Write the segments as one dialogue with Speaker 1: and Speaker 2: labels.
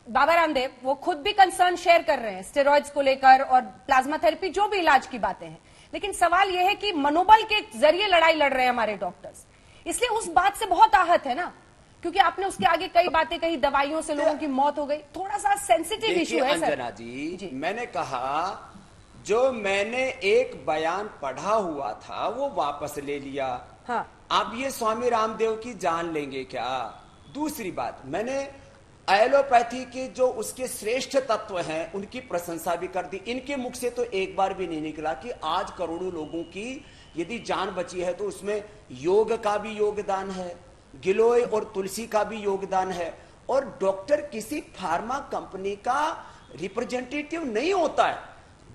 Speaker 1: बाबा रामदेव वो खुद भी कंसर्न शेयर कर रहे हैं स्टेरॉइड्स को लेकर और प्लाज्मा थेरेपी, जो भी इलाज की बातें हैं, लेकिन सवाल यह है कि मनोबल के जरिए लड़ाई लड़ रहे हैं हमारे डॉक्टर्स, इसलिए उस बात से बहुत आहत है ना, क्योंकि आपने उसके आगे कई बातें कही, दवाइयों से लोगों की मौत हो गई, थोड़ा सा सेंसिटिव इशू है सर।
Speaker 2: अंजना जी, मैंने कहा जो मैंने एक बयान पढ़ा हुआ था वो वापस ले लिया।
Speaker 1: हाँ।
Speaker 2: आप ये स्वामी रामदेव की जान लेंगे क्या? दूसरी बात, मैंने एलोपैथी के जो उसके श्रेष्ठ तत्व हैं उनकी प्रशंसा भी कर दी। इनके मुख से तो एक बार भी नहीं निकला कि आज करोड़ों लोगों की यदि जान बची है तो उसमें योग का भी योगदान है, गिलोय और तुलसी का भी योगदान है। और डॉक्टर किसी फार्मा कंपनी का रिप्रेजेंटेटिव नहीं होता है।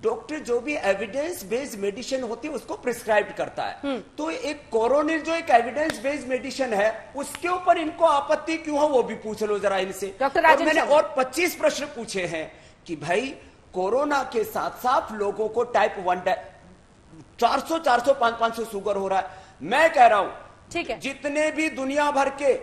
Speaker 2: डॉक्टर जो भी एविडेंस बेस्ड मेडिसिन होती है उसको प्रिस्क्राइब करता है। तो एक कोरोनिल जो एक एविडेंस बेस्ड मेडिसिन है उसके ऊपर इनको आपत्ति क्यों है वो भी पूछ लो जरा इनसे।
Speaker 1: डॉक्टर
Speaker 2: और मैंने और 25 प्रश्न पूछे हैं कि भाई कोरोना के साथ साथ लोगों को टाइप 1 400 500 शुगर हो रहा है। मैं कह रहा हूं
Speaker 1: ठीक है,
Speaker 2: जितने भी दुनिया भर के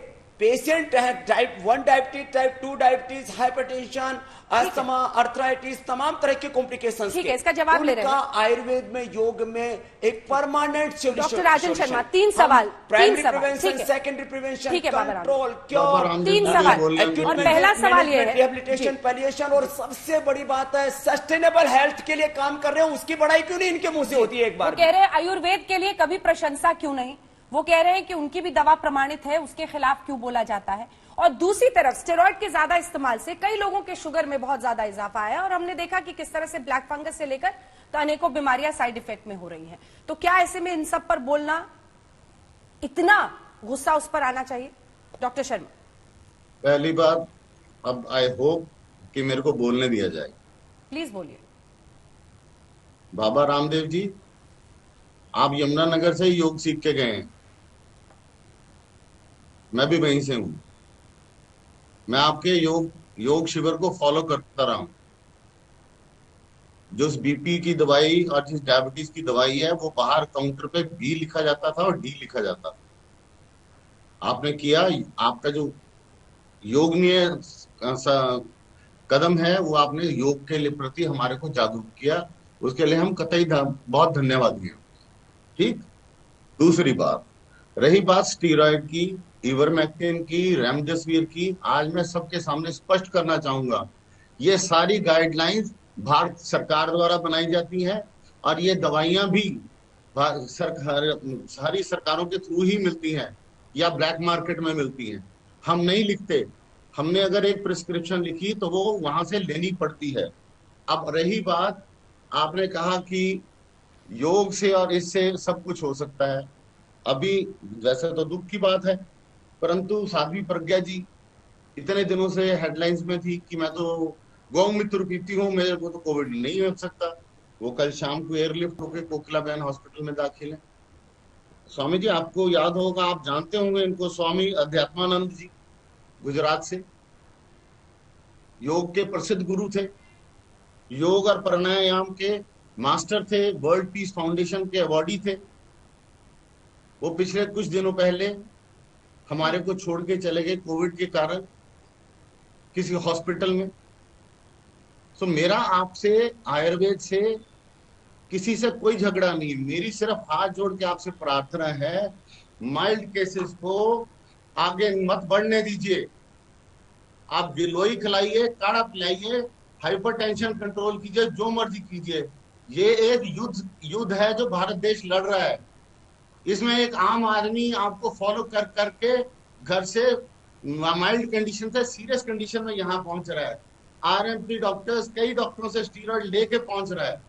Speaker 2: पेशेंट हैं, type 1 diabetes, type 2 diabetes, hypertension, asthma, arthritis, तमाम तरह के कॉम्प्लिकेशंस
Speaker 1: ठीक है, इसका जवाब ले रहे हैं।
Speaker 2: आयुर्वेद में, योग में एक permanent solution.
Speaker 1: Doctor Rajan Sharma, 3 सवाल,
Speaker 2: primary prevention, secondary prevention, control, cure,
Speaker 1: 3 सवाल। और पहला सवाल ये है
Speaker 2: रिहेबिलिटेशन, पैलिएशन, और सबसे बड़ी बात है सस्टेनेबल हेल्थ के लिए काम कर रहे हो, उसकी बढ़ाई क्यों नहीं इनके मुंह से होती है? एक बार
Speaker 1: कह रहे हैं आयुर्वेद के लिए कभी प्रशंसा क्यों नहीं, वो कह रहे हैं कि उनकी भी दवा प्रमाणित है, उसके खिलाफ क्यों बोला जाता है। और दूसरी तरफ स्टेरॉइड के ज्यादा इस्तेमाल से कई लोगों के शुगर में बहुत ज्यादा इजाफा आया और हमने देखा कि किस तरह से ब्लैक फंगस से लेकर तो अनेकों बीमारियां साइड इफेक्ट में हो रही हैं। तो क्या ऐसे में इन सब पर बोलना, इतना गुस्सा उस पर आना चाहिए? डॉक्टर शर्मा,
Speaker 3: पहली बात, अब आई होप कि मेरे को बोलने दिया जाए।
Speaker 1: प्लीज बोलिए।
Speaker 3: बाबा रामदेव जी, आप यमुनानगर से ही योग सीख के गए हैं, मैं भी वहीं से हूं। मैं आपके योग शिविर को फॉलो करता रहा हूं। जो बीपी की दवाई और जिस डायबिटीज की दवाई है वो बाहर काउंटर पे बी लिखा जाता था और डी लिखा जाता था। आपने किया, आपका जो योगनीय कदम है वो आपने योग के लिए प्रति हमारे को जागरूक किया, उसके लिए हम कतई बहुत धन्यवाद हैं। ठीक। दूसरी बात, रही बात स्टीरॉयड की, इवरमेक्टिन की, रेमडेसिविर की, आज मैं सबके सामने स्पष्ट करना चाहूंगा, ये सारी गाइडलाइंस भारत सरकार द्वारा बनाई जाती है और ये दवाइयां भी सारी सरकारों के थ्रू ही मिलती हैं या ब्लैक मार्केट में मिलती हैं। हम नहीं लिखते, हमने अगर एक प्रिस्क्रिप्शन लिखी तो वो वहां से लेनी पड़ती है। अब रही बात, आपने कहा कि योग से और इससे सब कुछ हो सकता है। अभी वैसे तो दुख की बात है, परंतु साध्वी प्रज्ञा जी इतने दिनों से हेडलाइंस में थी कि मैं तो गौमूत्र पीती हूँ, मेरे को तो कोविड नहीं हो सकता। वो कल शाम को एयरलिफ्ट होकर कोकिलाबेन हॉस्पिटल में दाखिल है। स्वामी जी, आपको याद होगा, आप जानते होंगे इनको, स्वामी अध्यात्मानंद जी, गुजरात से, योग के प्रसिद्ध गुरु थे, योग और प्राणायाम के मास्टर थे, वर्ल्ड पीस फाउंडेशन के अवॉर्डी थे। वो पिछले कुछ दिनों पहले हमारे को छोड़ के चले गए कोविड के कारण किसी हॉस्पिटल में। तो मेरा आपसे, आयुर्वेद से किसी से कोई झगड़ा नहीं, मेरी सिर्फ हाथ जोड़ के आपसे प्रार्थना है, माइल्ड केसेस को आगे मत बढ़ने दीजिए। आप गिलोई खिलाइए, काढ़ा पिलाइए, हाइपरटेंशन कंट्रोल कीजिए, जो मर्जी कीजिए। ये एक युद्ध है जो भारत देश लड़ रहा है। इसमें एक आम आदमी आपको फॉलो कर करके घर से माइल्ड कंडीशन से सीरियस कंडीशन में यहाँ पहुंच रहा है। आरएमपी डॉक्टर्स कई डॉक्टरों से स्टीरॉइड लेके पहुंच रहा है।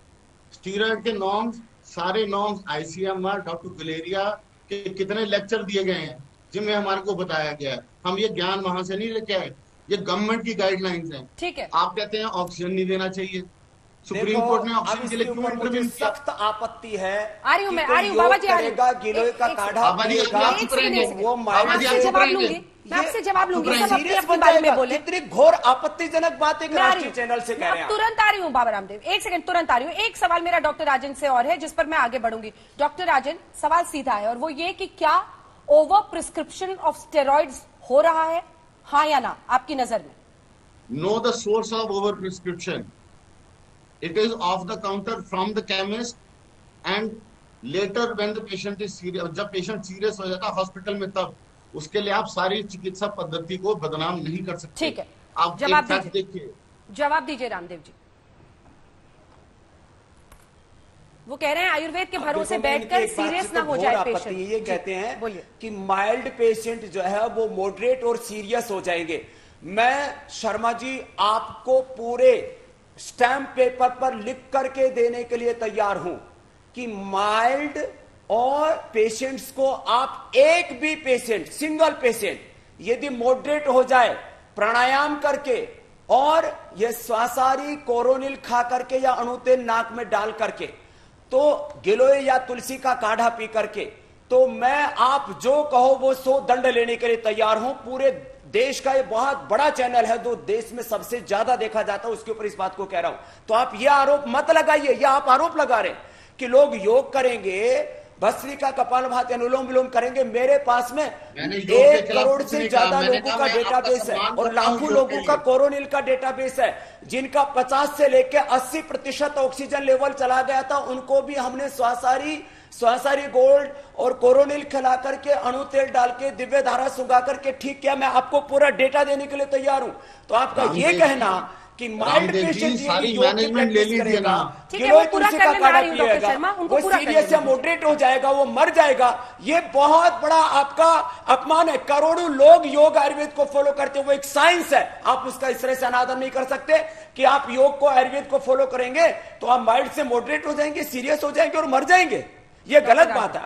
Speaker 3: स्टीरॉइड के नॉर्म्स, सारे नॉर्म्स आईसीएमआर, डॉक्टर गुलेरिया के कितने लेक्चर दिए गए हैं जिनमें हमारे को बताया गया है। हम ये ज्ञान वहां से नहीं लेके आए, ये गवर्नमेंट की गाइडलाइंस हैं।
Speaker 1: ठीक है,
Speaker 3: आप कहते हैं ऑक्सीजन नहीं देना चाहिए, सुप्रीम कोर्ट ने ऑक्सीजन के लिए क्यों इंटरव्यू किया?
Speaker 2: सख्त आपत्ति है।
Speaker 1: आ रही हूं मैं, आ रही हूं बाबा जी,
Speaker 2: गिलोय का काढ़ा
Speaker 1: वो जवाब लूंगी, मैं आपसे जवाब लूंगी। सब अपनी बारे में बोले,
Speaker 2: कितनी घोर आपत्तिजनक बात एक राष्ट्रीय चैनल से कह रहे हैं।
Speaker 1: तुरंत आ रही हूँ बाबा रामदेव, एक सेकंड, तुरंत आ रही हूँ। एक सवाल मेरा डॉक्टर राजन से और है जिस पर मैं आगे बढ़ूंगी। डॉक्टर राजन, सवाल सीधा है और वो ये कि क्या ओवर प्रिस्क्रिप्शन ऑफ स्टेरॉइड्स हो रहा है, हाँ या ना, आपकी नजर में?
Speaker 3: know the source of over prescription. It is off the counter from the chemist, and later when the patient is serious, जब patient serious हो जाता है हॉस्पिटल में, तब उसके लिए आप सारी चिकित्सा पद्धति को बदनाम नहीं कर सकते।
Speaker 1: ठीक है,
Speaker 3: आप
Speaker 1: जवाब
Speaker 3: एक फैक्ट
Speaker 1: दीजिए।
Speaker 3: देखिए,
Speaker 1: जवाब दीजिए रामदेव जी। वो कह रहे हैं आयुर्वेद के भरोसे बैठकर सीरियस ना हो जाए पेशेंट।
Speaker 2: ये कहते हैं
Speaker 1: बोलिए
Speaker 2: कि माइल्ड पेशेंट जो है वो मॉडरेट और सीरियस हो जाएंगे। मैं शर्मा जी आपको पूरे स्टैम्प पेपर पर लिख करके देने के लिए तैयार हूं कि माइल्ड और पेशेंट्स को आप एक भी पेशेंट, सिंगल पेशेंट यदि मॉडरेट हो जाए प्राणायाम करके और ये स्वासारी कोरोनिल खा करके या अणुतेल नाक में डाल करके, तो गिलोय या तुलसी का काढ़ा पी करके, तो मैं आप जो कहो वो 100 दंड लेने के लिए तैयार हूं। पूरे देश का ये बहुत बड़ा चैनल है, जो देश में सबसे ज्यादा देखा जाता है, उसके ऊपर इस बात को कह रहा हूं। तो आप ये आरोप मत लगाइए, ये आप आरोप लगा रहे हैं कि लोग योग करेंगे, भस्त्रिका कपालभाति अनुलोम विलोम करेंगे। मेरे पास में 1 करोड़ से ज्यादा लोगों का डेटाबेस है और लाखों लोगों का कोरोनिल का डेटाबेस है, जिनका 50 से लेकर 80% ऑक्सीजन लेवल चला गया था। उनको भी हमने स्वासारी गोल्ड और कोरोनिल खिला करके, अणु तेल डाल के, दिव्य धारा सुंगा करके ठीक किया। मैं आपको पूरा डेटा देने के लिए तैयार हूं। तो आपका ये कहना कि माइल्ड पेशेंट
Speaker 3: सारी मैनेजमेंट ले लीजिए ना,
Speaker 1: किलो तुलसी का काढ़ा पिएगा, वो
Speaker 2: सीरियस या मॉडरेट हो जाएगा, वो मर जाएगा। ये बहुत बड़ा आपका अपमान है। करोड़ों लोग योग आयुर्वेद को फॉलो करते हैं, वो एक साइंस है। आप उसका इस तरह से अनादर नहीं कर सकते कि आप योग को आयुर्वेद को फॉलो करेंगे तो आप माइल्ड से मॉडरेट हो जाएंगे, सीरियस हो जाएंगे और मर जाएंगे। ये गलत बात है।